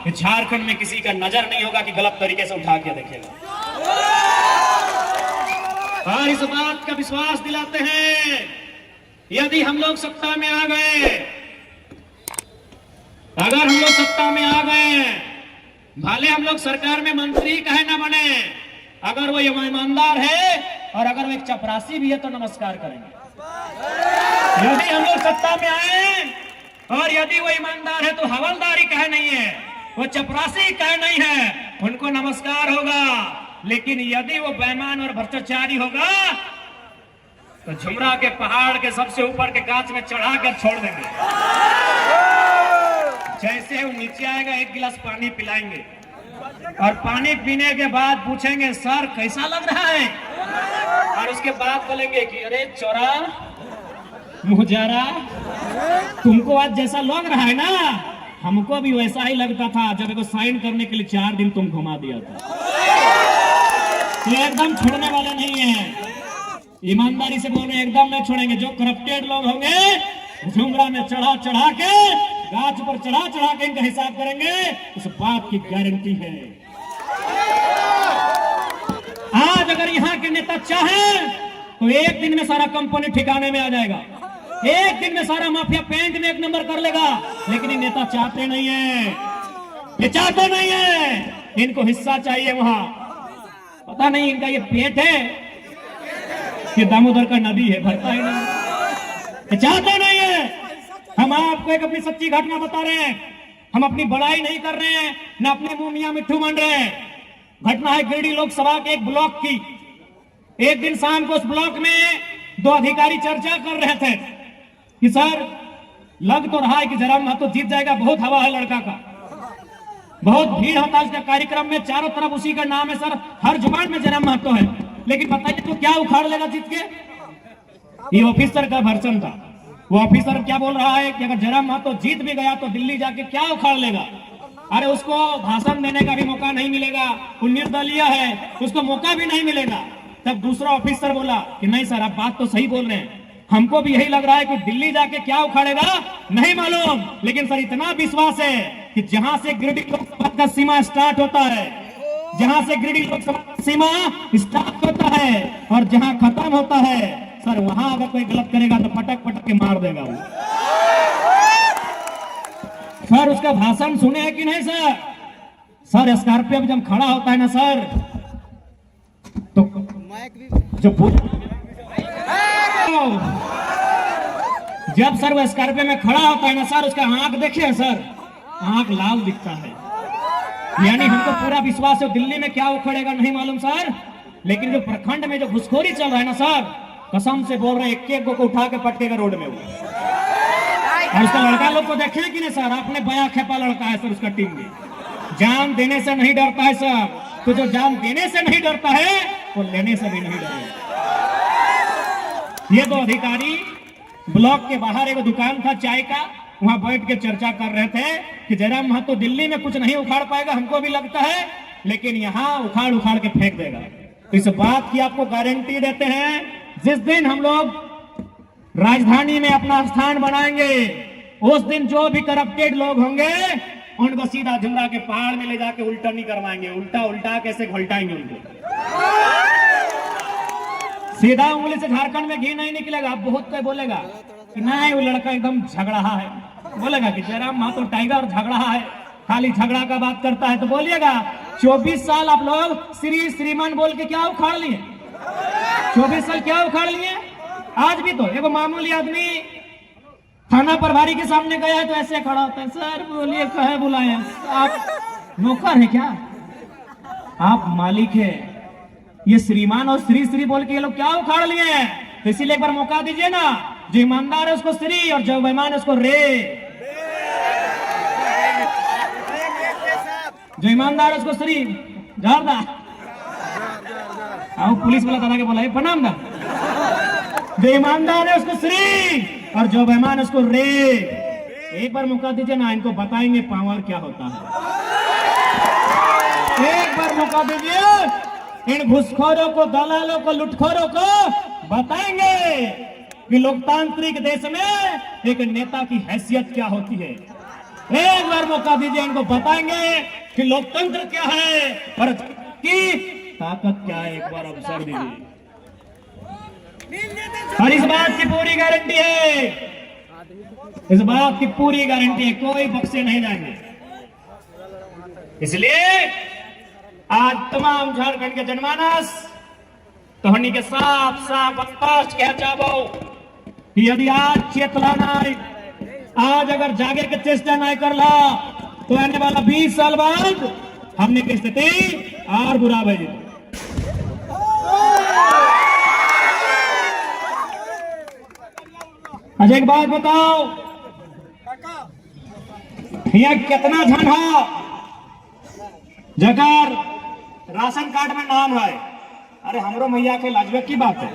कि झारखंड में किसी का नजर नहीं होगा कि गलत तरीके से उठा के देखेगा। और इस बात का विश्वास दिलाते हैं, यदि हम लोग सत्ता में आ गए, अगर हम लोग सत्ता में आ गए, भले हम लोग सरकार में मंत्री कहे ना बने, अगर वो ईमानदार है और अगर वो एक चपरासी भी है तो नमस्कार करेंगे। यदि हम लोग सत्ता में आए और यदि वो ईमानदार है तो हवलदारी कहे नहीं है, वो चपरासी कहे नहीं है, उनको नमस्कार होगा। लेकिन यदि वो बेईमान और भ्रष्टाचारी होगा तो झुमरा के पहाड़ के सबसे ऊपर के गाछ में चढ़ा कर छोड़ देंगे। जैसे वो नीचे आएगा एक गिलास पानी पिलाएंगे और पानी पीने के बाद पूछेंगे सर कैसा लग रहा है, और उसके बाद बोलेंगे कि अरे चोरा मुहजारा, तुमको आज जैसा लग रहा है ना, हमको भी वैसा ही लगता था जब इसको साइन करने के लिए 4 दिन तुम घुमा दिया था। ये एकदम छोड़ने वाले नहीं है, ईमानदारी से बोल रहे हैं, एकदम नहीं छोड़ेंगे। जो करप्टेड लोग होंगे झुमरा में चढ़ा चढ़ा के, गाछ पर चढ़ा चढ़ा के इनका हिसाब करेंगे, इस बात की गारंटी है। आज अगर यहाँ के नेता चाहें तो एक दिन में सारा कंपनी ठिकाने में आ जाएगा, एक दिन में सारा माफिया पेंट में 1 नंबर कर लेगा। लेकिन ये नेता चाहते नहीं है, ये चाहते नहीं है, इनको हिस्सा चाहिए। वहां पता नहीं इनका ये पेट है कि दामोदर का नदी है, भरता है नहीं, ये चाहते नहीं है। हम आपको एक अपनी सच्ची घटना बता रहे हैं, हम अपनी बड़ाई नहीं कर रहे हैं, न अपने मुंह मियां मिट्ठू बन रहे हैं। घटना है गिरिडीह लोकसभा के एक ब्लॉक की। एक दिन शाम को उस ब्लॉक में 2 अधिकारी चर्चा कर रहे थे कि सर लग तो रहा है कि जयराम महतो जीत जाएगा, बहुत हवा है लड़का का, बहुत भीड़ होता है उसके कार्यक्रम में, चारों तरफ उसी का नाम है सर, हर जुबान में जयराम महतो है। लेकिन बताइए तो क्या उखाड़ लेगा जीत के? ये ऑफिसर का भर्सन था। वो ऑफिसर क्या बोल रहा है कि अगर जयराम महतो जीत भी गया तो दिल्ली जाके क्या उखाड़ लेगा? अरे उसको भाषण देने का भी मौका नहीं मिलेगा, वो निर्दलीय है, उसको मौका भी नहीं मिलेगा। तब दूसरा ऑफिसर बोला कि नहीं सर आप बात तो सही बोल रहे हैं, हमको भी यही लग रहा है कि दिल्ली जाके क्या उखाड़ेगा नहीं मालूम, लेकिन सर इतना विश्वास है कि जहां से गिरिडीह लोकसभा का सीमा स्टार्ट होता है, जहां से गिरिडीह लोकसभा सीमा स्टार्ट होता है और जहां खत्म होता है, सर वहां अगर कोई गलत करेगा तो पटक पटक के मार देगा वो। सर उसका भाषण सुने हैं कि नहीं सर? सर स्कॉर्पियो में जब खड़ा होता है ना सर, तो जब सर वो स्कॉर्पियो में खड़ा होता है ना सर, उसका आंख देखिए सर, आंख लाल दिखता है। यानी हमको पूरा विश्वास है दिल्ली में क्या उखड़ेगा नहीं मालूम सर, लेकिन जो प्रखंड में जो घुसखोरी चल रहा है ना सर, कसम से बोल रहे हैं एक को उठा के पटकेगा रोड में। और उसका लड़का लोग को देखे कि नहीं सर, आपने बया खेपा लड़का है सर, उसका टीम में जान देने से नहीं डरता है सर। तो जो जान देने से नहीं डरता है वो लेने से भी नहीं डरेगा। ये 2 अधिकारी ब्लॉक के बाहर एक दुकान था चाय का, वहां बैठ के चर्चा कर रहे थे कि जयराम महतो दिल्ली में कुछ नहीं उखाड़ पाएगा, हमको भी लगता है, लेकिन यहाँ उखाड़ उखाड़ के फेंक देगा। तो इस बात की आपको गारंटी देते हैं, जिस दिन हम लोग राजधानी में अपना स्थान बनाएंगे, उस दिन जो भी करप्टेड लोग होंगे उनको सीधा झुमरा के पहाड़ में ले जाके उल्टा नहीं करवाएंगे, उल्टा उल्टा कैसे घोल्टाएंगे उनको। सीधा उंगली से झारखंड में घी नहीं निकलेगा। बहुत कोई बोलेगा कि नहीं वो लड़का एकदम झगड़ाहा है, बोलेगा कि जयराम महतो टाइगर झगड़ाहा है, खाली झगड़ा का बात करता है। तो बोलिएगा 24 साल आप लोग श्री श्रीमान बोल के क्या उखाड़ लिए? 24 साल क्या उखाड़ लिए? आज भी तो एगो मामूली आदमी थाना प्रभारी के सामने गया है तो ऐसे खड़ा होता है, सर बोलिए कहे बुलाए? आप नौकर है क्या? आप मालिक है। ये श्रीमान और श्री श्री बोल के ये लोग क्या उखाड़ लिए हैं? तो इसीलिए एक बार मौका दीजिए ना, जो ईमानदार है उसको श्री और जो बेईमान है उसको रे। जो ईमानदार है उसको श्री झारदा, आओ पुलिस वाला दादा के बोला प्रणाम दा। जो ईमानदार है उसको श्री और जो बेईमान है उसको रे। एक बार मौका दीजिए ना, इनको बताएंगे पावर क्या होता है। एक बार मौका दीजिए, इन घुसखोरों को, दलालों को, लुटखोरों को बताएंगे कि लोकतांत्रिक देश में एक नेता की हैसियत क्या होती है। एक बार मौका दीजिए, इनको बताएंगे कि लोकतंत्र क्या है और की ताकत क्या है। एक बार अवसर दीजिए और इस बात की पूरी गारंटी है, इस बात की पूरी गारंटी है, कोई बख्शे नहीं जाएंगे। इसलिए आज तमाम झारखंड के जनमानस तोहनी के साफ साफ स्पष्ट कह चाहो कि यदि आज चेतला नहीं, आज अगर जागे के चेष्टा नहीं कर ला तो आने वाला 20 साल बाद हमने की स्थिति और बुरा भई। अच्छा एक बात बताओ, यहाँ कितना झन है जगर राशन कार्ड में नाम है? अरे हमरो मैया के लाजवे की बात है,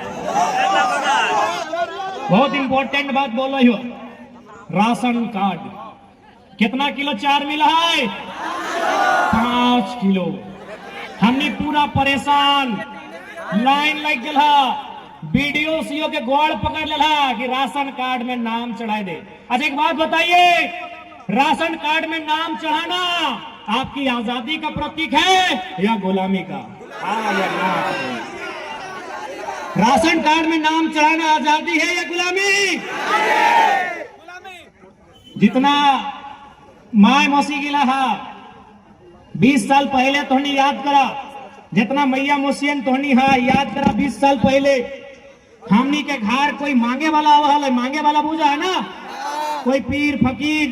बहुत इंपॉर्टेंट बात बोल रही हो। राशन कार्ड कितना किलो चार मिला है? 5 किलो। हमने पूरा परेशान, लाइन लग गया, बीडीओ सीओ के गोड़ पकड़ लेला कि राशन कार्ड में नाम चढ़ा दे। अच्छा एक बात बताइए, राशन कार्ड में नाम चढ़ाना आपकी आजादी का प्रतीक है या गुलामी का? हाँ या ना? राशन कार्ड में नाम चढ़ाना आजादी है या गुलामी? जितना माय मौसी गिला है 20 साल पहले तोहनी याद करा, जितना मैया मौसियन तोहनी है याद करा 20 साल पहले हमनी के घर कोई मांगे वाला आवा है, मांगे वाला पूजा है ना, कोई पीर फकीर,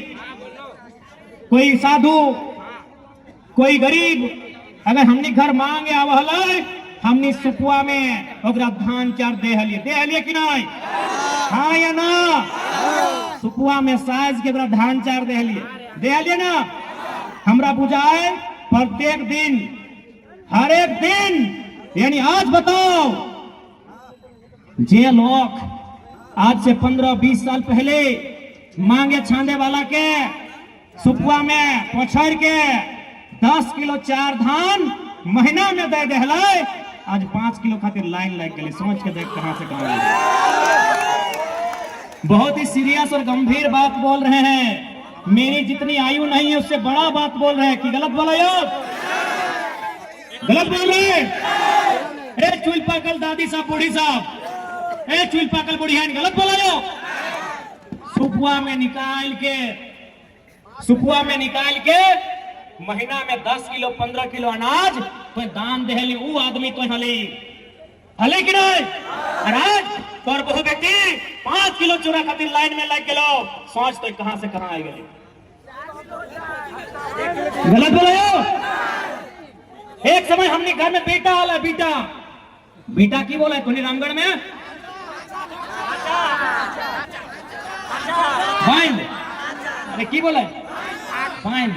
कोई साधु, कोई गरीब, अगर हमनी घर मांगे आवा है हमनी सुपुआ में ओकरा धान चार दे हलिए कि नहीं? हाँ या ना? सुपुआ में साज के ओकरा धान चार दे हलिए ना? हमरा बुझाए प्रत्येक दिन, हर एक दिन, यानी आज बताओ जे लोग आज से 15-20 साल पहले मांगे छांदे वाला के सुपुआ में पछड़ के 10 किलो चार धान महीना में दे दे, आज 5 किलो खातिर लाइन लग गई। सोच के देख कहां से कहां। बहुत ही सीरियस और गंभीर बात बोल रहे हैं, मेरी जितनी आयु नहीं है उससे बड़ा बात बोल रहे हैं कि गलत बोला यो? गलत बोल रहे? ए चुल पाकल दादी साहब, बूढ़ी साहब, ए चुल पाकल बूढ़ी है, गलत बोला यो? सुपुआ में निकाल के महीना में 10 किलो 15 किलो अनाज कोई दान देहली, वो आदमी तो हले कि नहीं? अनाज पर बहु बेटी 5 किलो चूरा खातिर लाइन में लग गलो, सोच तो कहां से कहां आई गई। गलत बोलो। एक समय हमने घर में बेटा आला, बेटा की बोला है रामगढ़ में फाइन, अरे की बोला है फाइन?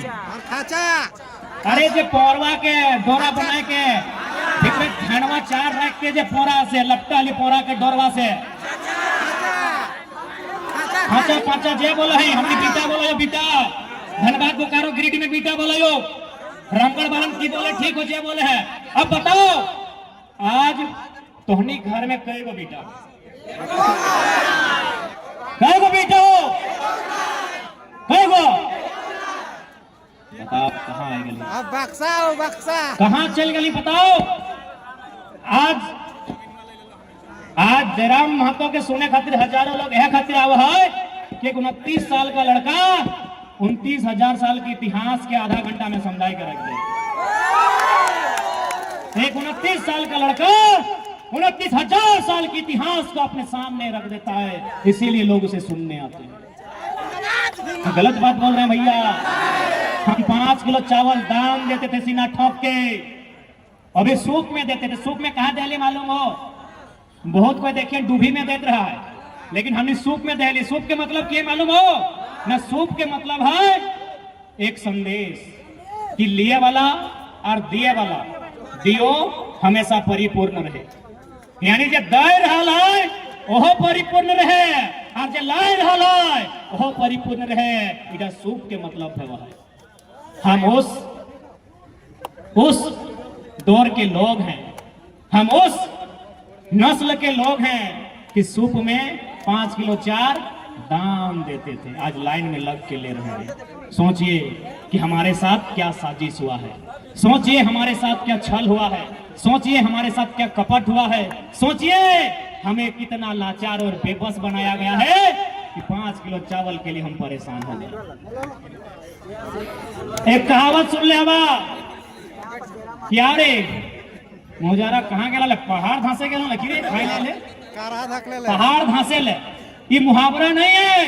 अरे जे पौरवा के डोरा बना के धनवा चार रख के जे पोरा से लपटा ली, पोरा के डोरवा से खाचा पाचा जे बोला है, हमने बेटा बोला, बेटा धनबाद बोकारो गिरिडीह में बेटा बोला यो, रामगढ़ वालन की बोले ठीक हो जे बोले है। अब बताओ आज तोहनी घर में कई गो बेटा हो? कई गो? बताओ कहाँ आई गली? बक्सा कहाँ चल गली बताओ? आज जयराम महतो के सोने खातिर हजारों लोग यह खातिर आवा है कि 29 साल का लड़का 29,000 साल के इतिहास के आधा घंटा में समझाई कर रख दे। एक 29 साल का लड़का 29,000 साल के इतिहास को अपने सामने रख देता है, इसीलिए लोग उसे सुनने आते हैं। तो गलत बात बोल रहे हैं भैया। हम 5 किलो चावल दान देते थे सीना ठोक के, अभी सूप में देते थे। सूप में कहा दे मालूम हो? बहुत कोई देखिए डूबी में देख रहा है, लेकिन हमने सूप में दे ली। सूप के मतलब क्या मालूम हो ना? सूप के मतलब है एक संदेश कि लिए वाला और दिए वाला दियो हमेशा परिपूर्ण रहे, यानी जो दे रहा है वह परिपूर्ण रहे और जो ला रहा है वह परिपूर्ण रहे। इधर सूप के मतलब है वह हम उस दौर के लोग हैं, हम उस नस्ल के लोग हैं कि सूप में 5 किलो चार दाम देते थे, आज लाइन में लग के ले रहे हैं। सोचिए कि हमारे साथ क्या साजिश हुआ है, सोचिए हमारे साथ क्या छल हुआ है, सोचिए हमारे साथ क्या कपट हुआ है, सोचिए हमें कितना लाचार और बेबस बनाया गया है कि 5 किलो चावल के लिए हम परेशान हो गए। एक कहावत सुन ले हवा, क्या रे मोजारा कहाँ गेला, पहाड़ धंसे गेला कि रे खाई ले पहाड़ धंसे ले, ये मुहावरा नहीं है।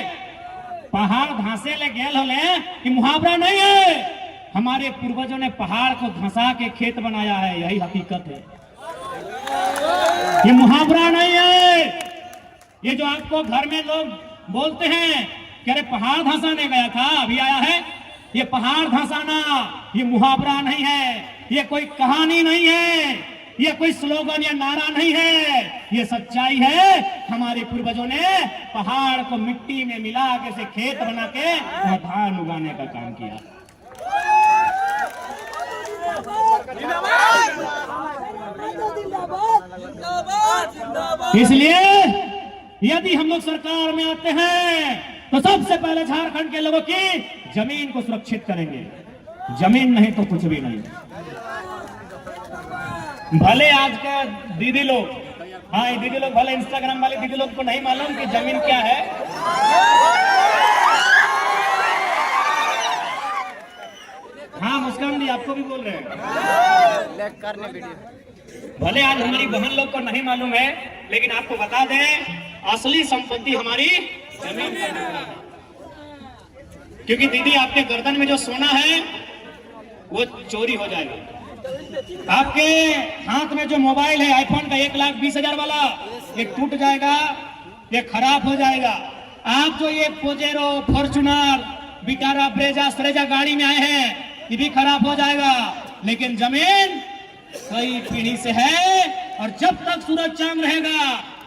पहाड़ धंसे ले गेल होले, ये मुहावरा नहीं है। हमारे पूर्वजों ने पहाड़ को धंसा के खेत बनाया है, यही हकीकत है, ये मुहावरा नहीं है। ये जो आपको घर में लोग बोलते हैं कि अरे पहाड़ धंसाने गया था अभी आया है, ये पहाड़ धंसाना ये मुहावरा नहीं है, ये कोई कहानी नहीं है, ये कोई स्लोगन या नारा नहीं है, ये सच्चाई है। हमारे पूर्वजों ने पहाड़ को मिट्टी में मिला के से खेत बना के और धान उगाने का काम किया। इसलिए यदि हम लोग सरकार में आते हैं तो सबसे पहले झारखंड के लोगों की जमीन को सुरक्षित करेंगे, जमीन नहीं तो कुछ भी नहीं। भले आज का दीदी लोग, हाँ दीदी लोग भले इंस्टाग्राम वाले दीदी लोग को नहीं मालूम कि जमीन क्या है। हाँ मुस्कान जी आपको भी बोल रहे हैं, भले आज हमारी बहन लोग को नहीं मालूम है, लेकिन आपको बता दें असली संपत्ति हमारी जमीन है। क्योंकि दीदी आपके गर्दन में जो सोना है वो चोरी हो जाएगा। आपके हाथ में जो मोबाइल है आईफोन का 1,20,000 वाला, ये टूट जाएगा, ये खराब हो जाएगा। आप जो ये पोजेरो, फॉर्चुनर, विटारा, ब्रेजा, स्ट्रेजा गाड़ी में आए हैं, ये भी खराब हो जाएगा। लेकिन जमीन कई पीढ़ी से है और जब तक सूरज चांद रहेगा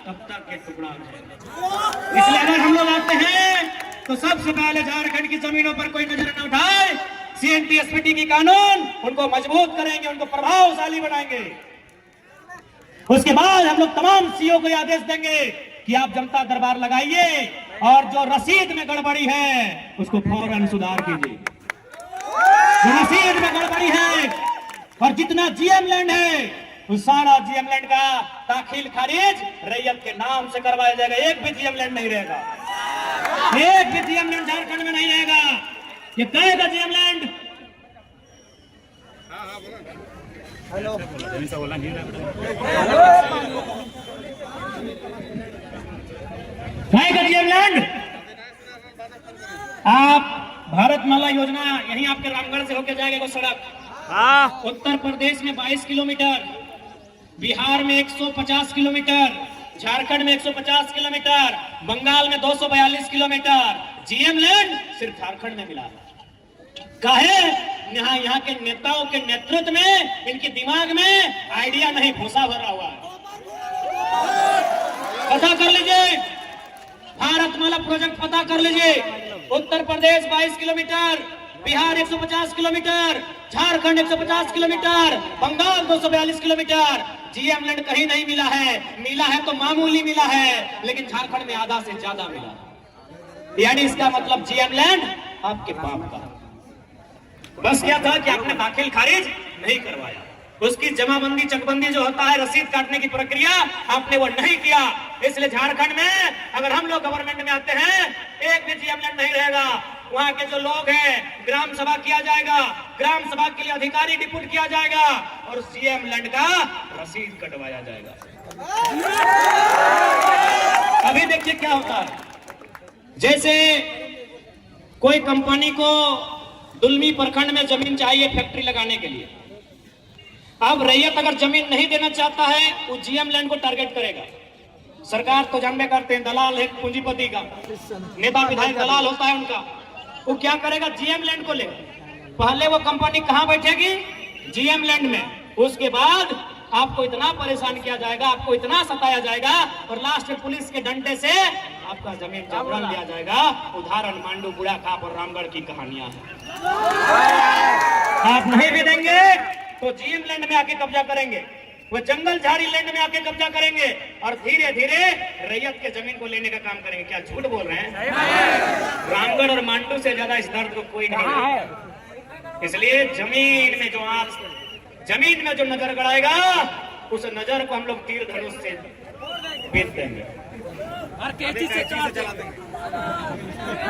तब तक ये टुकड़ा है। इसलिए अगर हम लोग आते हैं तो सबसे पहले झारखंड की जमीनों पर कोई नजर न उठाए, CNT SPT की कानून उनको मजबूत करेंगे, उनको प्रभावशाली बनाएंगे। उसके बाद हम लोग तमाम CO को आदेश देंगे कि आप जनता दरबार लगाइए और जो रसीद में गड़बड़ी है उसको फौरन सुधार कीजिए। जो रसीद में गड़बड़ी है और जितना GM लैंड है उस सारा GM लैंड का दाखिल खारिज रैयत के नाम से करवाया जाएगा। एक भी GM लैंड नहीं रहेगा, एक भी GM लैंड झारखंड में नहीं रहेगा। ये कहेगा GM लैंड, हेलो कहेगा GM लैंड। आप भारतमाला योजना यहीं आपके रामगढ़ से होकर जाएगा सड़क, उत्तर प्रदेश में 22 किलोमीटर, बिहार में 150 किलोमीटर, झारखंड में 150 किलोमीटर, बंगाल में 242 किलोमीटर। GM लैंड सिर्फ झारखंड में मिला है। काहे? यहाँ के नेताओं के नेतृत्व में, इनके दिमाग में आइडिया नहीं, भूसा भरा हुआ है। पता कर लीजिए, भारतमाला प्रोजेक्ट पता कर लीजिए। Uttar Pradesh 22 kilometre, Bihar 150 kilometre, Jharkhand 150 kilometre, Bengal 242 kilometre. GM land कहीं नहीं मिला है, मिला है तो मामूली मिला है, लेकिन झारखंड में आधा से ज्यादा मिला। यानी इसका मतलब GM लैंड आपके बाप का। बस क्या था कि आपने दाखिल खारिज नहीं करवाया, उसकी जमाबंदी चकबंदी जो होता है रसीद काटने की प्रक्रिया, आपने वो नहीं किया। इसलिए झारखंड में अगर हम लोग गवर्नमेंट में आते हैं, एक भी GM लैंड नहीं रहेगा। वहां के जो लोग हैं ग्राम सभा किया जाएगा, ग्राम सभा के लिए अधिकारी डिप्यूट किया जाएगा और GM लैंड का रसीद कटवाया जाएगा। अभी देखिए क्या होता है, जैसे कोई कंपनी को दुलमी प्रखंड में जमीन चाहिए फैक्ट्री लगाने के लिए। अब रैयत अगर जमीन नहीं देना चाहता है, वो GM लैंड को टारगेट करेगा। सरकार तो जानबे करते हैं, दलाल है पूंजीपति का, नेता विधायक दलाल होता है उनका। वो क्या करेगा, GM लैंड को लेगा। पहले वो कंपनी कहां बैठेगी, GM लैंड में। उसके बाद आपको इतना परेशान किया जाएगा, आपको इतना सताया जाएगा और लास्ट में पुलिस के डंडे से आपका जमीन जबरन लिया जाएगा। उदाहरण मांडू, बुढ़ा खाप और रामगढ़ की कहानियां हैं। आप नहीं भी देंगे तो GM लैंड में आके कब्जा करेंगे। वो जंगल झाड़ी लैंड में आके कब्जा करेंगे और धीरे धीरे रैयत के जमीन को लेने का काम करेंगे। क्या झूठ बोल रहे हैं? रामगढ़ और मांडू से ज्यादा इस दर्द को कोई नहीं है। इसलिए जमीन में जो नजर गड़ाएगा उस नजर को हम लोग तीर धनुष से भेज देंगे।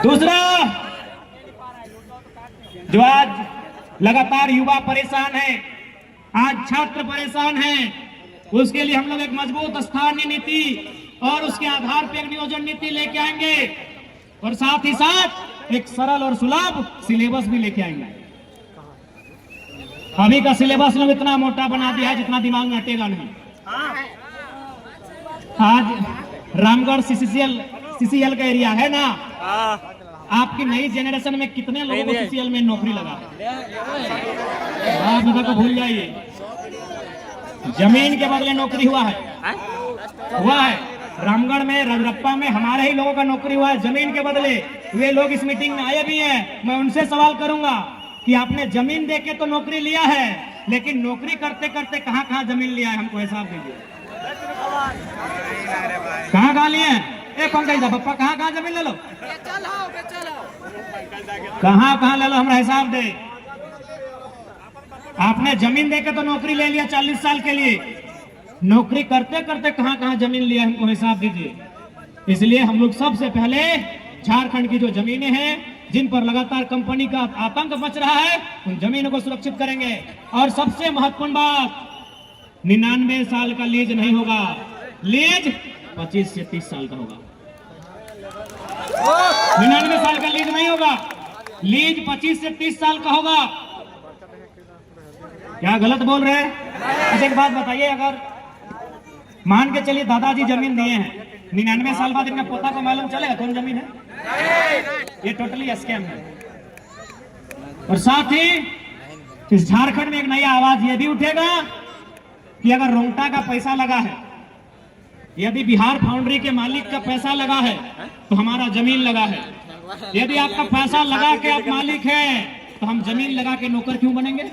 दूसरा, जो आज लगातार युवा परेशान है, आज छात्र परेशान हैं, उसके लिए हम लोग एक मजबूत स्थानीय नीति और उसके आधार पर एक नियोजन नीति लेके आएंगे और साथ ही साथ एक सरल और सुलभ सिलेबस भी लेके आएंगे। अभी का सिलेबस लोग इतना मोटा बना दिया है जितना दिमाग में हटेगा नहीं। आज रामगढ़ सीसीएल का एरिया है ना, आपकी नई जेनरेशन में कितने लोगों को सीसीएल में नौकरी लगा? आप को भूल जाइए, जमीन के बदले नौकरी हुआ है। रामगढ़ में रजरप्पा में हमारे ही लोगों का नौकरी हुआ है जमीन के बदले। वे लोग इस मीटिंग में आए भी हैं। मैं उनसे सवाल करूंगा कि आपने जमीन देके तो नौकरी लिया है, लेकिन नौकरी करते करते कहां कहां जमीन लिया है, हमको हिसाब दीजिए। कहां कहां लिए? पंकज पप्पा कहां कहां जमीन ले लो, कहां कहां ले लो, हमरा हिसाब दे। आपने जमीन देके तो नौकरी ले लिया 40 साल के लिए, नौकरी करते करते कहां कहां जमीन लिया, हमको हिसाब दीजिए। इसलिए हम लोग सबसे पहले झारखंड की जो जमीनें हैं जिन पर लगातार कंपनी का आतंक मच रहा है, उन जमीनों को सुरक्षित करेंगे। और सबसे महत्वपूर्ण बात, 99 साल का लीज नहीं होगा, लीज 25 से 30 साल का होगा। 99 साल का लीज नहीं होगा, लीज 25 से 30 साल का होगा। क्या गलत बोल रहे हैं? अच्छा एक बात बताइए, अगर मान के चलिए दादाजी जमीन दिए हैं, 99 साल बाद इनका पोता को मालूम चलेगा कौन जमीन है? ये टोटली स्कैम है। और साथ ही इस झारखंड में एक नया आवाज ये भी उठेगा कि अगर रोंगटा का पैसा लगा है, यदि बिहार फाउंड्री के मालिक का पैसा लगा है तो हमारा जमीन लगा है। यदि आपका पैसा लगा के आप मालिक हैं तो हम जमीन लगा के नौकर क्यों बनेंगे?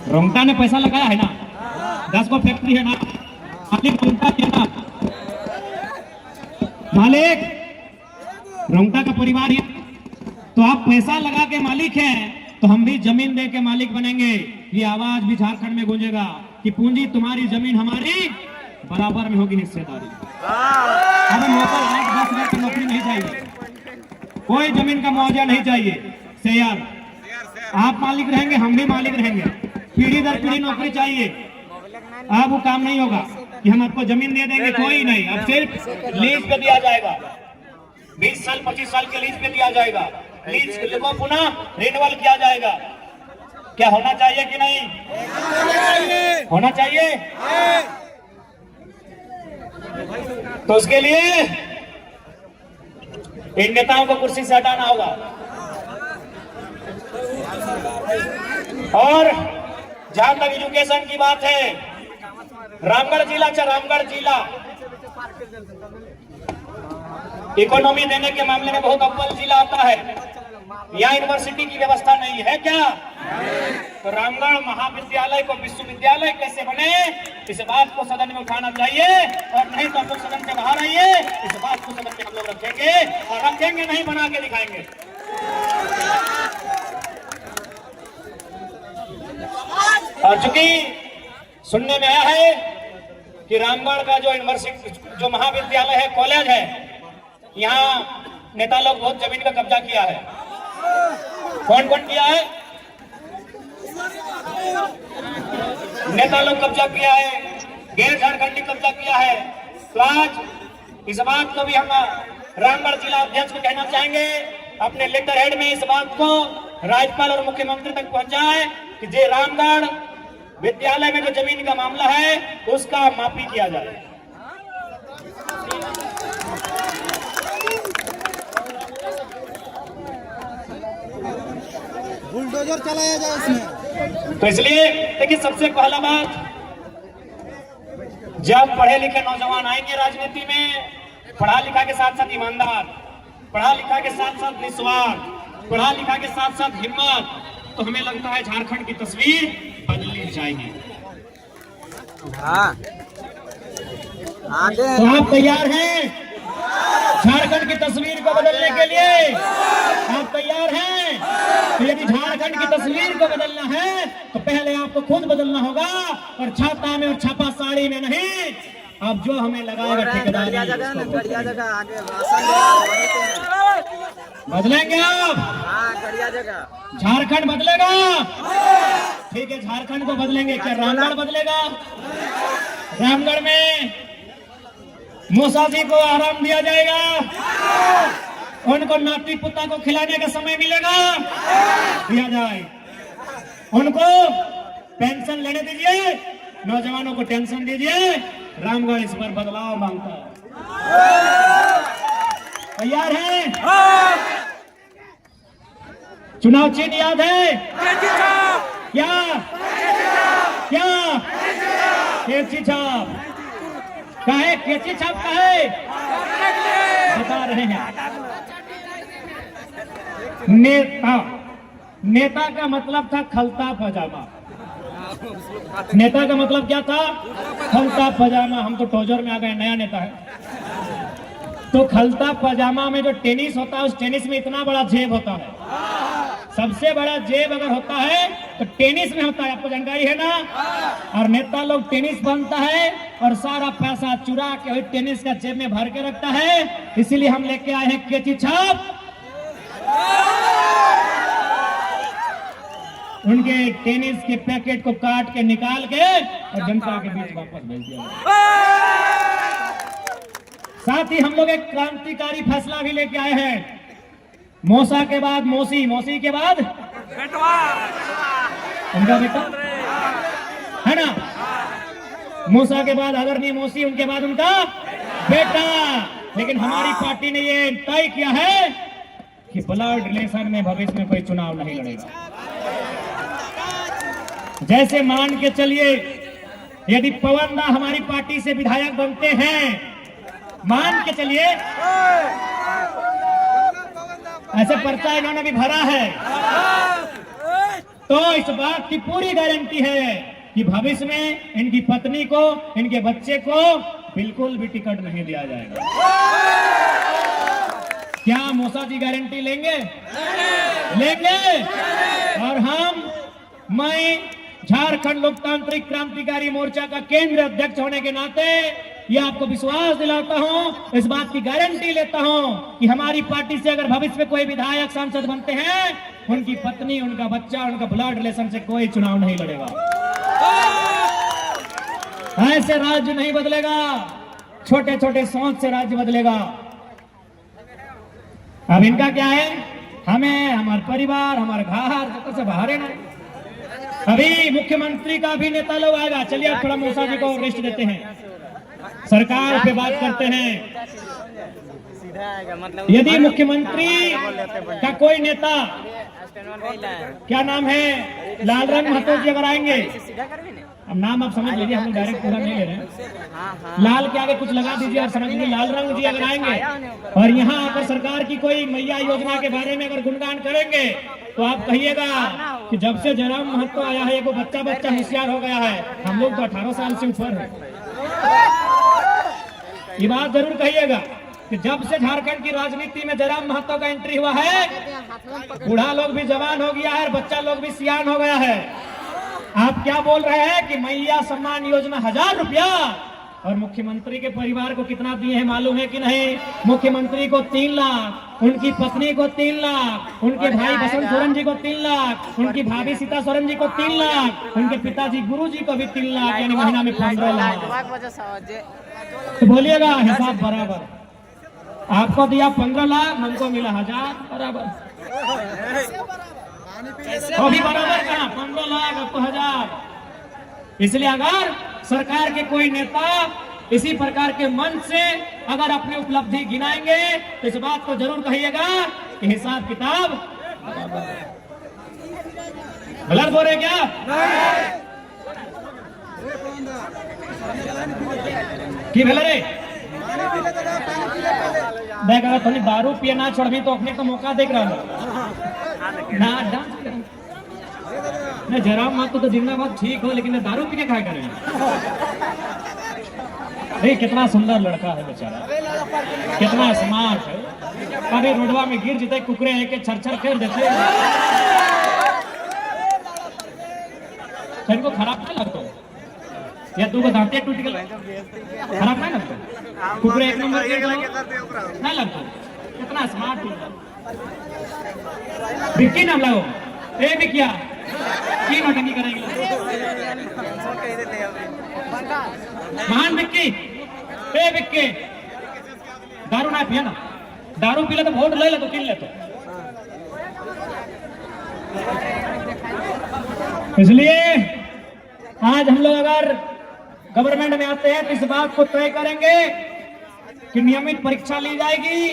रोंगटा ने पैसा लगाया है ना, 10 को फैक्ट्री है ना, मालिक रोंगटा है ना, मालिक रोंगटा का परिवार है। तो आप पैसा लगा के मालिक हैं तो हम भी जमीन दे के मालिक बनेंगे। ये आवाज भी झारखंड में गूंजेगा कि पूंजी तुम्हारी जमीन हमारी बराबर में होगी हिस्सेदारी। हमें नौकर 8-10 लाख की नौकरी नहीं चाहिए, कोई जमीन का मुआवजा नहीं चाहिए। शेयर आप मालिक रहेंगे, हम भी मालिक रहेंगे, पीढ़ी दर पीढ़ी नौकरी चाहिए। अब वो काम नहीं होगा कि हम आपको जमीन दे देंगे, कोई नहीं। अब सिर्फ लीज पे दिया जाएगा, 20 साल 25 साल के लीज पे दिया जाएगा। लीज को पुनः रिन्यूअल किया जाएगा। क्या होना चाहिए कि नहीं? होना चाहिए। तो उसके लिए इन नेताओं को कुर्सी से हटाना होगा। और जहां तक एजुकेशन की बात है, रामगढ़ जिला इकोनॉमी देने के मामले में बहुत अव्वल जिला आता है। यहाँ यूनिवर्सिटी की व्यवस्था नहीं है क्या? तो रामगढ़ महाविद्यालय को विश्वविद्यालय कैसे बने, इस बात को सदन में उठाना चाहिए। और नहीं तो हम लोग सदन से बाहर आइए, इस बात को सदन में हम लोग रखेंगे और रखेंगे नहीं, बना के दिखाएंगे। और चूंकि सुनने में आया है कि रामगढ़ का जो यूनिवर्सिटी, जो महाविद्यालय है, कॉलेज है, यहाँ नेता लोग बहुत जमीन का कब्जा किया है। कौन कौन किया है? नेता लोग कब्जा किया है, गैर झारखंडी कब्जा किया है। तो आज इस बात को भी हम रामगढ़ जिला अध्यक्ष को कहना चाहेंगे, अपने लेटर हेड में इस बात को राज्यपाल और मुख्यमंत्री तक पहुंचाए कि जे रामगढ़ विद्यालय में जो जमीन का मामला है उसका माफी किया जाए। बुलडोजर चलाया जाए इसमें। तो इसलिए देखिए, सबसे पहला बात, जब पढ़े लिखे नौजवान आएंगे राजनीति में, पढ़ा लिखा के साथ साथ ईमानदार, पढ़ा लिखा के साथ साथ निस्वार्थ, पढ़ा लिखा के साथ साथ हिम्मत, तो हमें लगता है झारखंड की तस्वीर बदलनी चाहिए। हाँ आगे तो आप तैयार हैं झारखंड की तस्वीर को बदलने के लिए? आप तैयार हैं? तो यदि झारखंड की तस्वीर को बदलना है तो पहले आपको खुद बदलना होगा, और छाता में और छापा साड़ी में नहीं। अब जो हमें लगाएगा ठेकेदारी बदलेंगे आप। झारखंड बदलेगा। ठीक है, झारखंड को बदलेंगे। क्या रामगढ़ बदलेगा? रामगढ़ में मूसा जी को आराम दिया जाएगा, उनको नाती पुता को खिलाने का समय मिलेगा, दिया जाए। उनको पेंशन लेने दीजिए, नौजवानों को टेंशन दीजिए। रामगढ़ इस पर बदलाव मांगता है। तैयार है? चुनाव चिन्ह याद है क्या? क्या कैची छाप का है? कैची छाप का है? बता रहे हैं। नेता, नेता का मतलब था खलता पजामा। नेता का मतलब क्या था? खलता पजामा। हम तो टोजर में आ गए, नया नेता है। तो खलता पजामा में जो टेनिस होता है, उस टेनिस में इतना बड़ा जेब होता है। सबसे बड़ा जेब अगर होता है तो टेनिस में होता है, आपको जानकारी है ना? और नेता लोग टेनिस बनता है और सारा पैसा चुरा के वही टेनिस का जेब में भर के रखता है। इसीलिए हम लेके आए हैं कैची छाप। उनके टेनिस के पैकेट को काट के निकाल के और जनता के बीच वापस भेज दिया। साथ ही हम लोग एक क्रांतिकारी फैसला भी लेके आए हैं। मौसा के बाद मौसी, मौसी के बाद उनका बेटा है ना? मूसा के बाद आदरणीय मौसी, उनके बाद उनका बेटा। लेकिन हमारी पार्टी ने ये तय किया है कि ब्लड रिलेशन में भविष्य में कोई चुनाव नहीं लड़ेगा। जैसे मान के चलिए, यदि पवन दा हमारी पार्टी से विधायक बनते हैं, मान के चलिए, ऐसे पर्चा इन्होंने भी भरा है, तो इस बात की पूरी गारंटी है कि भविष्य में इनकी पत्नी को, इनके बच्चे को बिल्कुल भी टिकट नहीं दिया जाएगा। क्या मूसा जी गारंटी लेंगे? लेंगे। और मैं झारखंड लोकतांत्रिक क्रांतिकारी मोर्चा का केंद्रीय अध्यक्ष होने के नाते ये आपको विश्वास दिलाता हूं, इस बात की गारंटी लेता हूं कि हमारी पार्टी से अगर भविष्य में कोई विधायक सांसद बनते हैं, उनकी पत्नी, उनका बच्चा, उनका ब्लड रिलेशन से कोई चुनाव नहीं लड़ेगा। ऐसे राज्य नहीं बदलेगा, छोटे छोटे सोच से राज्य बदलेगा। अब इनका क्या है? हमें, हमारे परिवार, हमारे घर से बाहर है ना। अभी मुख्यमंत्री का भी नेता लोग आएगा। चलिए आप थोड़ा मूसा जी को रेस्ट देते हैं, सरकार पे बात करते हैं। यदि मुख्यमंत्री का कोई नेता, क्या नाम है, लालरंग महतो जी अगर आएंगे, अब नाम आप समझ लीजिए, हम लोग डायरेक्ट पूरा नहीं ले रहे हैं। लाल के आगे कुछ लगा दीजिए और समझ लीजिए लालरंग जी अगर आएंगे और यहाँ आकर सरकार की कोई मैया योजना के बारे में अगर गुणगान करेंगे, तो आप कहिएगा कि जब से जयराम महतो आया है, वो बच्चा होशियार हो गया है। हम लोग तो 18 साल से ऊपर है। ये बात जरूर कहिएगा कि जब से झारखंड की राजनीति में जयराम महतो का एंट्री हुआ है, बूढ़ा लोग भी जवान हो गया है और बच्चा लोग भी सियान हो गया है। आप क्या बोल रहे हैं कि मैया सम्मान योजना 1000 रुपया, और मुख्यमंत्री के परिवार को कितना दिए हैं मालूम है कि नहीं? मुख्यमंत्री को 3 लाख, उनकी पत्नी को 3 लाख, उनके भाई बसंत सोरेन जी को 3 लाख, उनकी भाभी सीता सोरेन जी को 3 लाख, उनके पिताजी गुरु जी को भी 3 लाख, यानी महीना में 15 लाख। तो बोलिएगा हिसाब बराबर। आपको दिया 15 लाख, हमको मिला 1000, बराबर। अभी बराबर कहा 15 लाख, अब तो 1000। इसलिए अगर सरकार के कोई नेता इसी प्रकार के मन से अगर अपनी उपलब्धि गिनाएंगे, तो इस बात को जरूर कहिएगा कि हिसाब किताब गलत हो रहे क्या? की भेल रे? देख, अगर तुमने दारू पिए ना छोड़बी तो अपने को मौका देख रहा ना डांस नहीं जरा मत तो जिंदाबाद ठीक हो, लेकिन दारू पी के क्या करेंगे? नहीं, कितना सुंदर लड़का है बेचारा, कितना स्मार्ट है। अरे रोडवा में गिर जाते कुकरे है के छर कर देते, तो इनको खराब नहीं लगता? या दो दांते टूट गए, खराब नहीं लगता? कुकरे एक नंबर के नहीं लगता? कितना स्मार्ट है। विक्की नाम लगाओ, ए विक्किया की नौटंकी करेंगे महान विक्की। ए विक्की, दारू ना पिया ना, दारू पी ले तो वोट ले ले तो किन ले तो। इसलिए आज हम लोग अगर गवर्नमेंट में आते हैं तो इस बात को तय करेंगे कि नियमित परीक्षा ली जाएगी।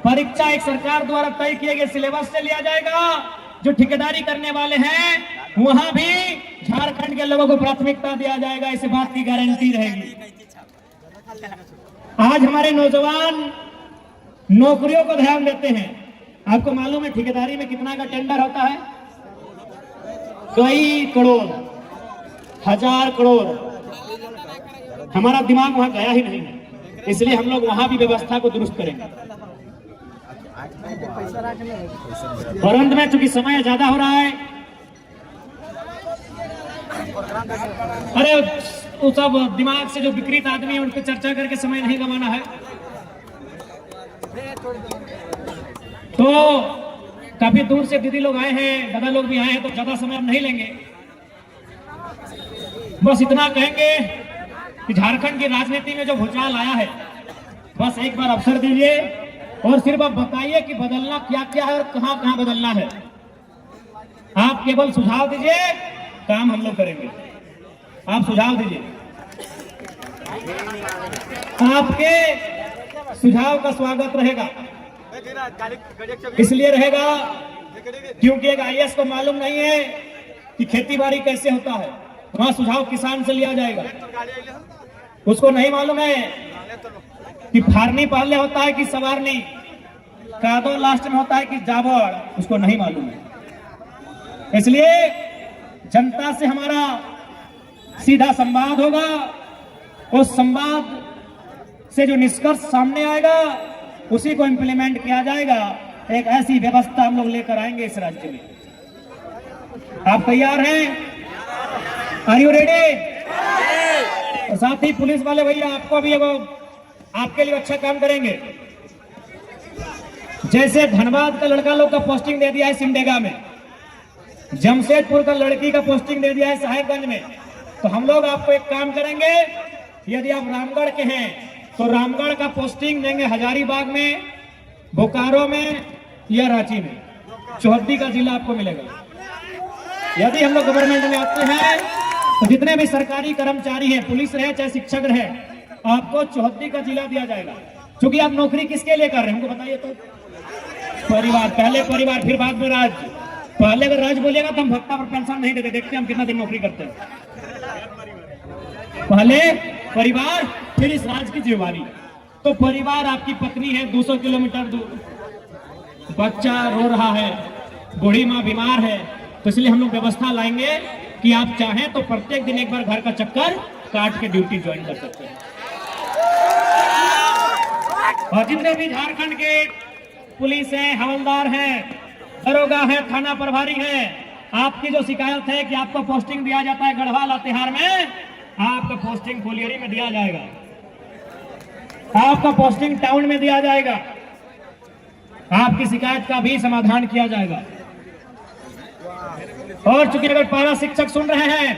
परीक्षा एक सरकार द्वारा तय किए गए सिलेबस से लिया जाएगा। जो ठेकेदारी करने वाले हैं वहां भी झारखंड के लोगों को प्राथमिकता दिया जाएगा, इस बात की गारंटी रहेगी। आज हमारे नौजवान नौकरियों को ध्यान देते हैं। आपको मालूम है ठेकेदारी में कितना का टेंडर होता है? कई करोड़, 1000 करोड़। हमारा दिमाग वहां गया ही नहीं है, इसलिए हम लोग वहां भी व्यवस्था को दुरुस्त करेंगे। और अंत में चूंकि समय ज्यादा हो रहा है, अरे वो सब दिमाग से जो विकृत आदमी है उन पर चर्चा करके समय नहीं गंवाना है। तो काफी दूर से दीदी लोग आए हैं, दादा लोग भी आए हैं, तो ज्यादा समय हम नहीं लेंगे। बस इतना कहेंगे कि झारखंड की राजनीति में जो भूचाल आया है, बस एक बार अवसर दीजिए और सिर्फ आप बताइए कि बदलना क्या क्या है और कहां कहां बदलना है। आप केवल सुझाव दीजिए, काम हम लोग करेंगे। आप सुझाव दीजिए, आपके सुझाव का स्वागत रहेगा। इसलिए रहेगा क्योंकि एक आईएएस को मालूम नहीं है कि खेती बाड़ी कैसे होता है, वहां सुझाव किसान से लिया जाएगा। उसको नहीं मालूम है कि फारनी पहले होता है कि सवारनी, कादो लास्ट में होता है कि जावड़, उसको नहीं मालूम है। इसलिए जनता से हमारा सीधा संवाद होगा। उस संवाद से जो निष्कर्ष सामने आएगा उसी को इंप्लीमेंट किया जाएगा। एक ऐसी व्यवस्था हम लोग लेकर आएंगे इस राज्य में। आप तैयार हैं? Are you ready? और साथ ही पुलिस वाले भैया आपको भी आपके लिए अच्छा काम करेंगे। जैसे धनबाद का लड़का लोग का पोस्टिंग दे दिया है सिमडेगा में, जमशेदपुर का लड़की का पोस्टिंग दे दिया है साहेबगंज में, तो हम लोग आपको एक काम करेंगे। यदि आप रामगढ़ के हैं तो रामगढ़ का पोस्टिंग देंगे हजारीबाग में, बोकारो में या रांची में। चौहद्दी का जिला आपको मिलेगा। यदि हम लोग गवर्नमेंट में आते हैं तो जितने भी सरकारी कर्मचारी हैं, पुलिस रहे चाहे शिक्षक रहे, आपको चौहद्दी का जिला दिया जाएगा। क्योंकि आप नौकरी किसके लिए कर रहे हैं हमको बताइए तो? परिवार, पहले परिवार फिर बाद में राज्य। पहले अगर राज्य बोलेगा तो हम भत्ता पर पेंशन नहीं देते, देखते हम कितना दिन नौकरी करते हैं। पहले परिवार फिर इस राज्य की जिम्मेवारी। तो परिवार, आपकी पत्नी है 200 किलोमीटर दूर, बच्चा रो रहा है, बूढ़ी माँ बीमार है, तो इसलिए हम लोग व्यवस्था लाएंगे कि आप चाहें तो प्रत्येक दिन एक बार घर का चक्कर काट के ड्यूटी ज्वाइन कर सकते हैं। और जितने भी झारखंड के पुलिस हैं, हवलदार हैं, दरोगा है, थाना प्रभारी है, आपकी जो शिकायत है कि आपको पोस्टिंग दिया जाता है गढ़वा लातेहार में, आपका पोस्टिंग फुलियरी में दिया जाएगा, आपका पोस्टिंग टाउन में दिया जाएगा, आपकी शिकायत का भी समाधान किया जाएगा। और चूंकि अगर पारा शिक्षक सुन रहे हैं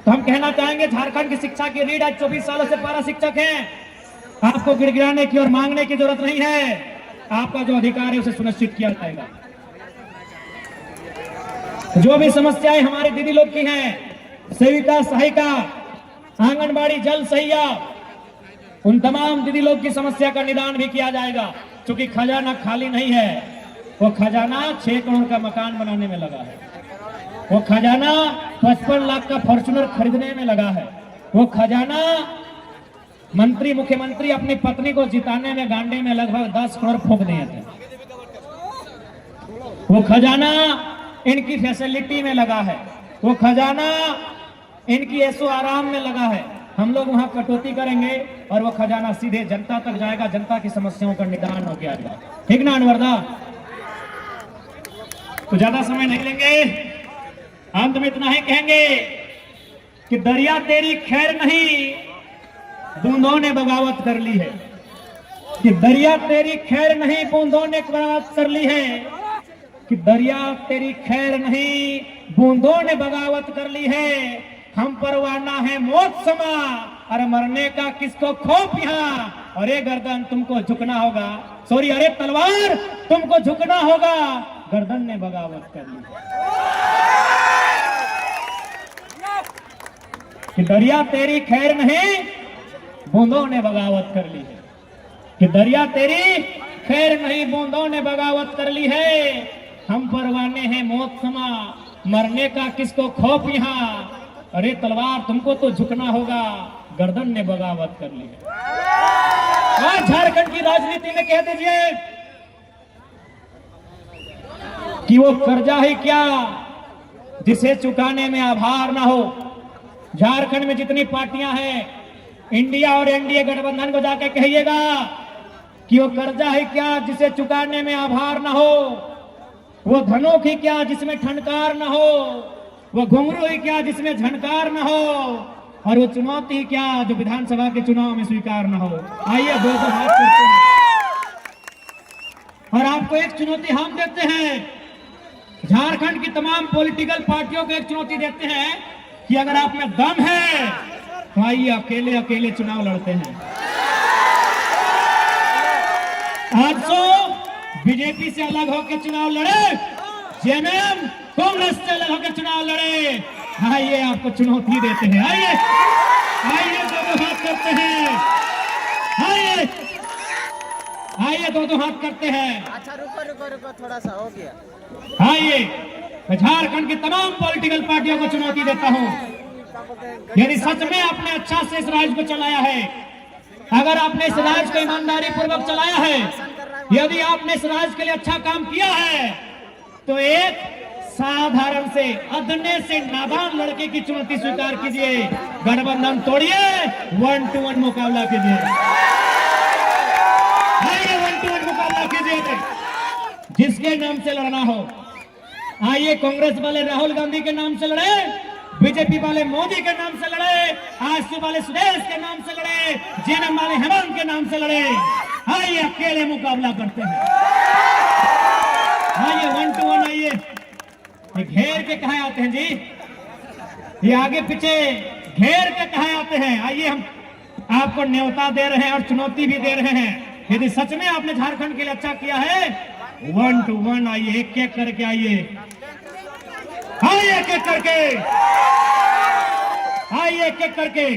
तो हम कहना चाहेंगे, झारखंड की शिक्षा की रीढ़ आज 24 सालों से पारा शिक्षक हैं। आपको गिड़गिड़ाने की और मांगने की जरूरत नहीं है, आपका जो अधिकार है उसे सुनिश्चित किया जाएगा। जो भी समस्याएं हमारे दीदी लोग की हैं, सेविका, सहायिका, आंगनबाड़ी, जल सहिया, उन तमाम दीदी लोग की समस्या का निदान भी किया जाएगा। क्योंकि खजाना खाली नहीं है, वो खजाना 6 करोड़ का मकान बनाने में लगा है, वो खजाना 55 लाख का फॉर्च्यूनर खरीदने में लगा है, वो खजाना मंत्री मुख्यमंत्री अपनी पत्नी को जिताने में गांडे में लगभग 10 करोड़ फूंक दिए थे, वो खजाना इनकी फैसिलिटी में लगा है, वो खजाना इनकी ऐसो आराम में लगा है। हम लोग वहां कटौती करेंगे और वो खजाना सीधे जनता तक जाएगा, जनता की समस्याओं का निदान हो गया जाएगा। ठीक ना अनवरदा? तो ज्यादा समय नहीं लेंगे, अंत में इतना ही कहेंगे कि दरिया तेरी खैर नहीं, बूंदों ने बगावत कर ली है। कि दरिया तेरी खैर नहीं, बूंदों ने बगावत कर ली है। कि दरिया तेरी खैर नहीं, बूंदों ने बगावत कर ली है। हम परवाना है मौत समा, अरे मरने का किसको खौफ यहाँ। अरे गर्दन तुमको झुकना होगा, सॉरी अरे तलवार तुमको झुकना होगा, गर्दन ने बगावत कर ली। कि दरिया तेरी खैर नहीं, बूंदों ने बगावत कर ली है। कि दरिया तेरी खैर नहीं, बूंदों ने बगावत कर ली है। हम परवाने हैं मौत समा, मरने का किसको खौफ यहाँ। अरे तलवार तुमको तो झुकना होगा, गर्दन ने बगावत कर ली है। आज झारखंड की राजनीति में कह दीजिए कि वो कर्जा ही क्या जिसे चुकाने में आभार ना हो। झारखंड में जितनी पार्टियां हैं, इंडिया और एनडीए गठबंधन को जाके कहिएगा कि वो कर्जा ही क्या जिसे चुकाने में आभार ना हो, वो धनोख ही क्या जिसमें ठनकार न हो, वो घुंघरू ही क्या जिसमें झनकार न हो, और वो चुनौती ही क्या जो विधानसभा के चुनाव में स्वीकार न हो। आइए दो हाथ करते हैं और आपको एक चुनौती हम देते हैं, झारखंड की तमाम पॉलिटिकल पार्टियों को एक चुनौती देते हैं कि अगर आप में दम है तो आइए अकेले अकेले चुनाव लड़ते हैं। आज तो बीजेपी से अलग होकर चुनाव लड़े, जेएमएम कांग्रेस से अलग होकर चुनाव लड़े। आइए आपको चुनौती देते हैं, आइए आइए दो हाथ करते हैं, आइए आइए दो हाथ करते हैं। अच्छा रुको थोड़ा सा हो गया। आइए मैं झारखंड की तमाम पॉलिटिकल पार्टियों को चुनौती देता हूं, यदि सच में आपने अच्छा से इस राज्य को चलाया है, अगर आपने इस राज्य को ईमानदारी पूर्वक चलाया है, यदि आपने इस राज्य के लिए अच्छा काम किया है, तो एक साधारण से अदने से नादान लड़के की चुनौती स्वीकार कीजिए, गठबंधन तोड़िए, 1-to-1 मुकाबला कीजिए। आइए 1-to-1 मुकाबला कीजिए, जिसके नाम से लड़ना हो। आइए कांग्रेस वाले राहुल गांधी के नाम से लड़े, बीजेपी वाले मोदी के नाम से लड़े, आजसू वाले सुदेश के नाम से लड़े, जेएमएम वाले हेमंत के नाम से लड़े। आइए अकेले मुकाबला करते हैं, आइए 1-to-1 आइए। ये घेर के कहा आते हैं जी, ये आगे पीछे घेर के कहा आते हैं। आइए हम आपको न्योता दे रहे हैं और चुनौती भी दे रहे हैं, यदि सच में आपने झारखंड के लिए अच्छा किया है, 1-to-1 आइए, एक एक करके आइए, आइए एक एक करके, आइए एक एक करके।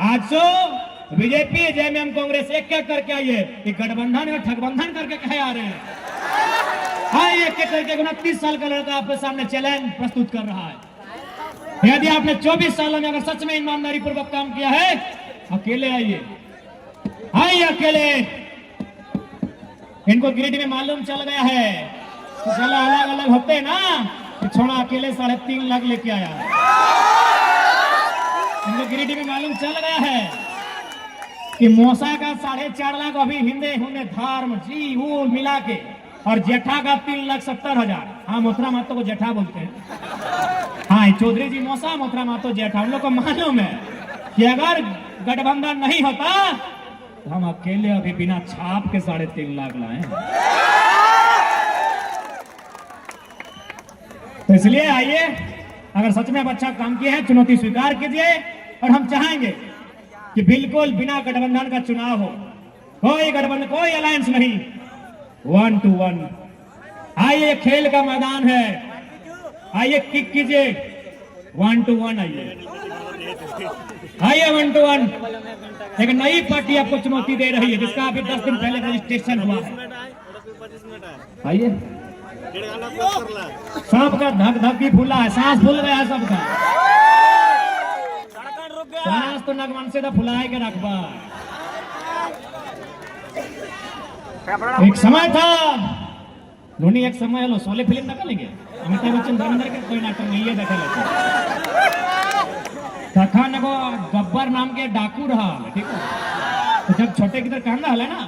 आज तो बीजेपी जेएमएम कांग्रेस एक एक करके आइए, ये गठबंधन और ठगबंधन करके कहे आ रहे हैं। आइए एक एक करके। 29 साल का लड़का आपके सामने चैलेंज प्रस्तुत कर रहा है, यदि आपने 24 साल में अगर सच में ईमानदारी पूर्वक काम किया है, अकेले आइए, आइए अकेले। इनको गिरिडीह में मालूम चल गया है कि चला अलग अलग होते ना, तो छोड़ा अकेले 3.5 लाख लेके आया। इनको गिरिडीह में मालूम चल गया है कि मौसा का 4.5 लाख अभी हिंदे हुंदे धर्म जी वो मिला के, और जेठा का 3,70,000। हाँ मोथरा मातो को जेठा बोलते हैं। हाँ चौधरी जी मौसा, मोथरा मातो जेठा। हम लोग को मालूम है कि अगर गठबंधन नहीं होता तो हम अकेले अभी बिना छाप के 3.5 लाख लाए। तो इसलिए आइए, अगर सच में आप अच्छा काम किए हैं, चुनौती स्वीकार कीजिए। और हम चाहेंगे कि बिल्कुल बिना गठबंधन का चुनाव हो, कोई गठबंधन, कोई अलायंस नहीं, 1-to-1। आइए खेल का मैदान है, आइए किक कीजिए, 1-to-1 आइए, आइए 1-to-1। एक नई पार्टी आपको चुनौती दे रही है, जिसका अभी 10 दिन पहले रजिस्ट्रेशन हुआ है। आइए, सबका धक धक भी फूला है, सांस फूल गया है सबका, सांस तो नगमन से तो फुलाए के रखबा। एक समय था, धोनी एक समय लो सोले फिल्म निकालेंगे। अमिताभ बच्चन धर्मेंद्र के कोई नाटक नहीं है देखा लेते तखन एगो गब्बर नाम के डाकू रहा, ठीक है। तो जब छोटे की तरह कहना है ना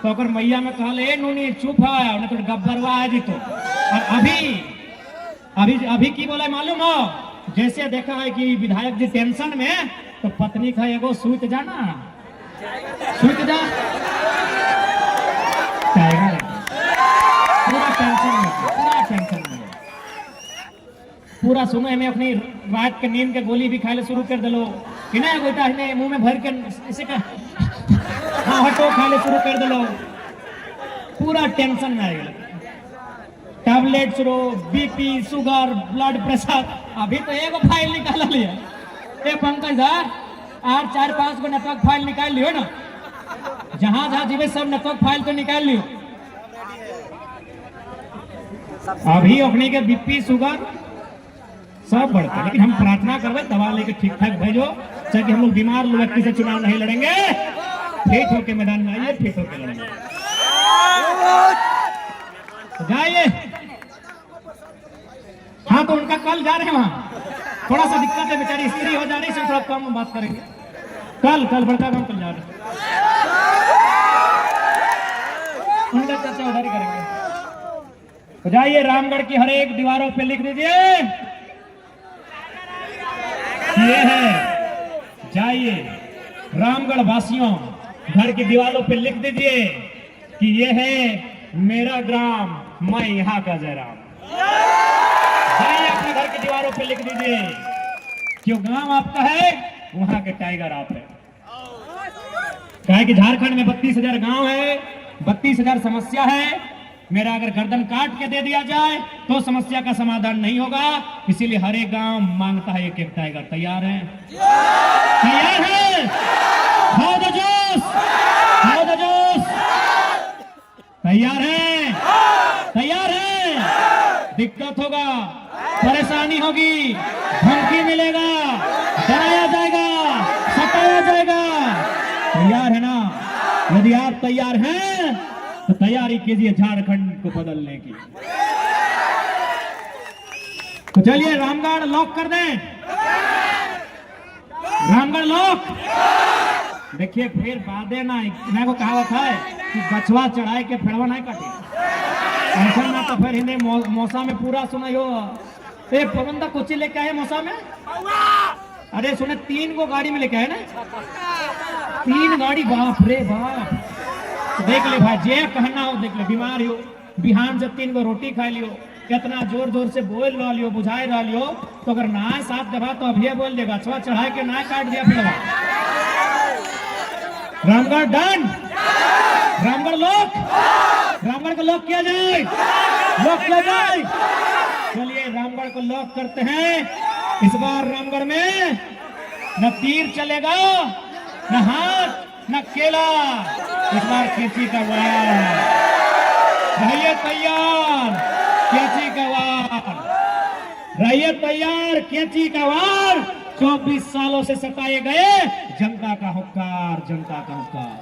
तो अगर मैया में कहल ए नूनी चुप है ना तो गब्बरवा है जी। तो और अभी अभी अभी की बोला मालूम हो, जैसे देखा है कि विधायक जी टेंशन में तो पत्नी का एगो सूत जाना सूत जा टाइगर पूरा टेंशन में पूरा सुनो में अपनी रात के नींद के गोली भी खाए शुरू कर दिलो कि ना गोटा है मुंह में भर के इसे का हाँ हटो खाने शुरू कर दिलो, पूरा टेंशन में आएगा। टैबलेट शुरू बीपी शुगर ब्लड प्रेशर। अभी तो एक फाइल निकाल लिया ए पंकज सर और 4-5 गो नेटवर्क फाइल निकाल लियो ना, जहां जहां जीवे सब नेटवर्क फाइल तो निकाल लियो। अभी अपने के बीपी शुगर सब बढ़ता है, लेकिन हम प्रार्थना करवे दवा लेके ठीक ठाक भेजो, चाहे हम लोग बीमार व्यक्ति से चुनाव नहीं लड़ेंगे, फिट होके मैदान में आइए, फिट होके लड़ेंगे। तो जाइए। हाँ तो उनका कल जा रहे हैं वहां, थोड़ा सा दिक्कत है, बेचारी स्त्री हो जा रही है, थोड़ा कम बात करेंगे। कल बड़का काम कल जा रहे हैं, उनका चर्चा उधारी करेंगे। तो जाइए रामगढ़ की हर एक दीवारों पे लिख दीजिए ये है, जाइए रामगढ़ वासियों घर की दीवारों पे लिख दीजिए कि ये है मेरा ग्राम, मैं यहाँ का जयराम। जाइए अपने घर की दीवारों पे लिख दीजिए क्यों गांव आपका है, वहां के टाइगर आप है। कहे कि झारखंड में 32,000 गांव है, 32,000 समस्या है, मेरा अगर गर्दन काट के दे दिया जाए तो समस्या का समाधान नहीं होगा, इसीलिए हर एक गांव मांगता है एक टाइगर। तैयार है? तैयार है? खाओ दो जोश, खाओ दो जोश। तैयार है? तैयार है? दिक्कत होगा, परेशानी होगी, धमकी मिलेगा, डराया जाएगा, सताया जाएगा। तैयार है ना? यदि आप तैयार हैं तो तैयारी कीजिए झारखंड को बदलने की। तो चलिए रामगढ़ लॉक कर दें, रामगढ़ लॉक। देखिए फिर बादे ना, मैं को कहावत है कि बछवा चढ़ाए के फेड़वा नहीं काटे, ऐसा ना तो फिर हिंदे मौसा में पूरा सुनाइयो। ए प्रबंधक कुछ लेके आए मौसा में, अरे सुने 3 गो गाड़ी में लेके आए ना, 3 गाड़ी, बाप रे बाप। देख ले भाई, जे कहना हो देख ले, बीमार हो बिहान से 3 गो रोटी खा लियो, कितना जोर जोर से बोल रहा लियो, बुझाई रहा लियो, तो अगर ना साथ दबा तो अभी बोल देगा, छुआ चढ़ा के ना काट दिया फिर। रामगढ़ डन, रामगढ़ लॉक, रामगढ़ को लॉक किया जाए, लॉक किया जाए। चलिए रामगढ़ को लॉक करते हैं। इस बार रामगढ़ में न तीर चलेगा, न हाथ, न केला, इस बार कैंची का वार। रहिए तैयार, कैंची का वार, रहिए तैयार, कैंची का वार। 24 सालों से सताए गए जनता का हुक्कार, जनता का हुक्कार।